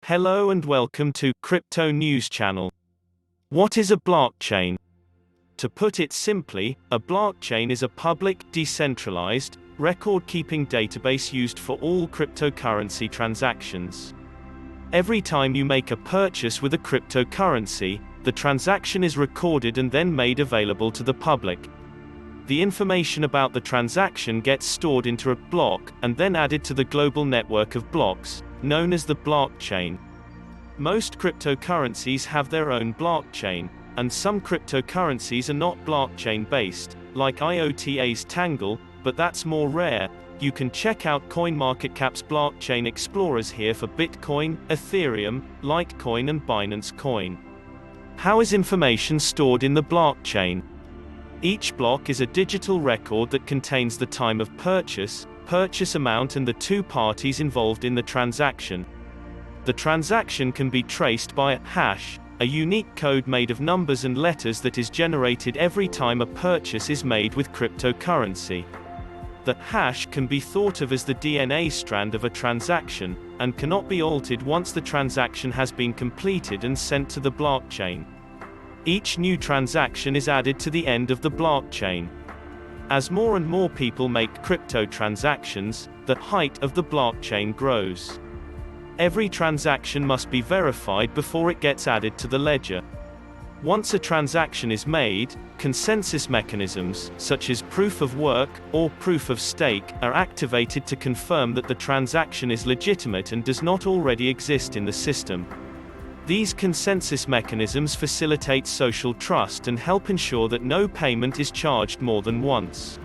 Hello and welcome to Crypto News Channel. What is a blockchain? To put it simply, a blockchain is a public, decentralized, record-keeping database used for all cryptocurrency transactions. Every time you make a purchase with a cryptocurrency, the transaction is recorded and then made available to the public. The information about the transaction gets stored into a block, and then added to the global network of blocks, known as the blockchain. Most cryptocurrencies have their own blockchain, and some cryptocurrencies are not blockchain-based, like IOTA's Tangle, but that's more rare. You can check out CoinMarketCap's blockchain explorers here for Bitcoin, Ethereum, Litecoin and Binance Coin. How is information stored in the blockchain? Each block is a digital record that contains the time of purchase, purchase amount and the two parties involved in the transaction. The transaction can be traced by a hash, a unique code made of numbers and letters that is generated every time a purchase is made with cryptocurrency. The hash can be thought of as the DNA strand of a transaction, and cannot be altered once the transaction has been completed and sent to the blockchain. Each new transaction is added to the end of the blockchain. As more and more people make crypto transactions, the height of the blockchain grows. Every transaction must be verified before it gets added to the ledger. Once a transaction is made, consensus mechanisms, such as proof of work or proof of stake, are activated to confirm that the transaction is legitimate and does not already exist in the system. These consensus mechanisms facilitate social trust and help ensure that no payment is charged more than once.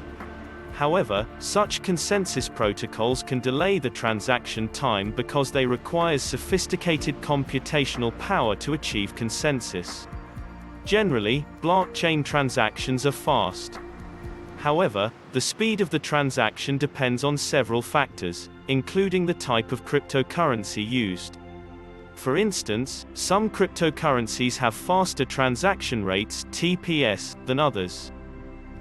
However, such consensus protocols can delay the transaction time because they require sophisticated computational power to achieve consensus. Generally, blockchain transactions are fast. However, the speed of the transaction depends on several factors, including the type of cryptocurrency used. For instance, some cryptocurrencies have faster transaction rates (TPS) than others.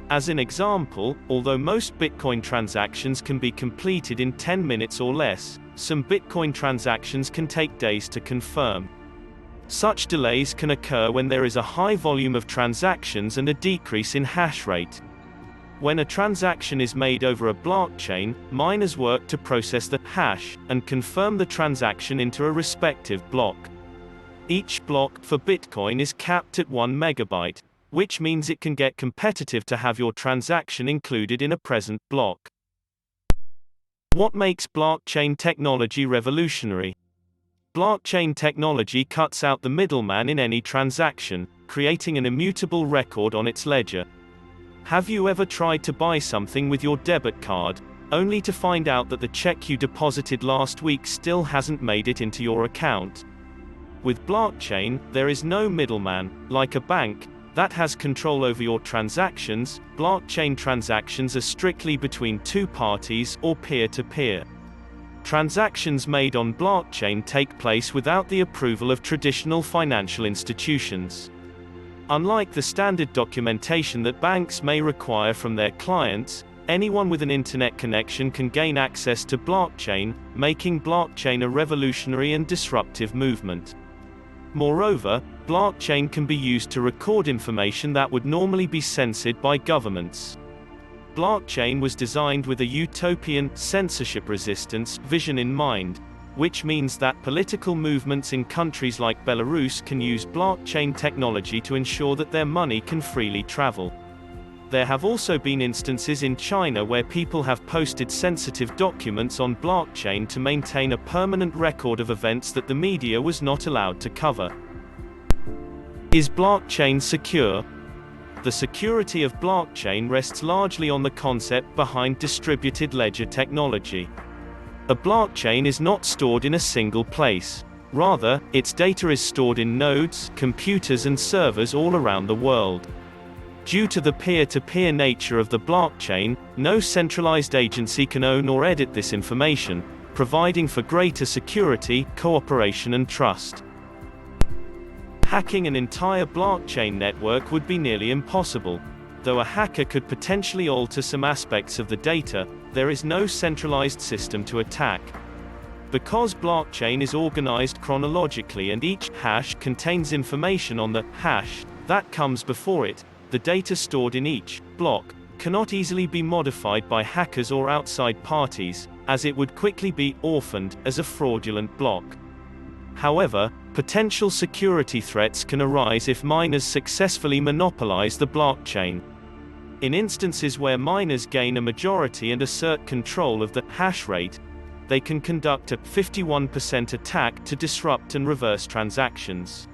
As an example, although most Bitcoin transactions can be completed in 10 minutes or less, some Bitcoin transactions can take days to confirm. Such delays can occur when there is a high volume of transactions and a decrease in hash rate. When a transaction is made over a blockchain, miners work to process the hash and confirm the transaction into a respective block. Each block for Bitcoin is capped at 1 megabyte, which means it can get competitive to have your transaction included in a present block. What makes blockchain technology revolutionary? Blockchain technology cuts out the middleman in any transaction, creating an immutable record on its ledger. Have you ever tried to buy something with your debit card, only to find out that the check you deposited last week still hasn't made it into your account? With blockchain, there is no middleman, like a bank, that has control over your transactions. Blockchain transactions are strictly between two parties or peer-to-peer. Transactions made on blockchain take place without the approval of traditional financial institutions. Unlike the standard documentation that banks may require from their clients, anyone with an internet connection can gain access to blockchain, making blockchain a revolutionary and disruptive movement. Moreover, blockchain can be used to record information that would normally be censored by governments. Blockchain was designed with a utopian, censorship-resistance vision in mind, which means that political movements in countries like Belarus can use blockchain technology to ensure that their money can freely travel. There have also been instances in China where people have posted sensitive documents on blockchain to maintain a permanent record of events that the media was not allowed to cover. Is blockchain secure? The security of blockchain rests largely on the concept behind distributed ledger technology. A blockchain is not stored in a single place. Rather, its data is stored in nodes, computers and servers all around the world. Due to the peer-to-peer nature of the blockchain, no centralized agency can own or edit this information, providing for greater security, cooperation and trust. Hacking an entire blockchain network would be nearly impossible. Though a hacker could potentially alter some aspects of the data, there is no centralized system to attack. Because blockchain is organized chronologically and each hash contains information on the hash that comes before it, the data stored in each block cannot easily be modified by hackers or outside parties, as it would quickly be orphaned as a fraudulent block. However, potential security threats can arise if miners successfully monopolize the blockchain. In instances where miners gain a majority and assert control of the hash rate, they can conduct a 51% attack to disrupt and reverse transactions.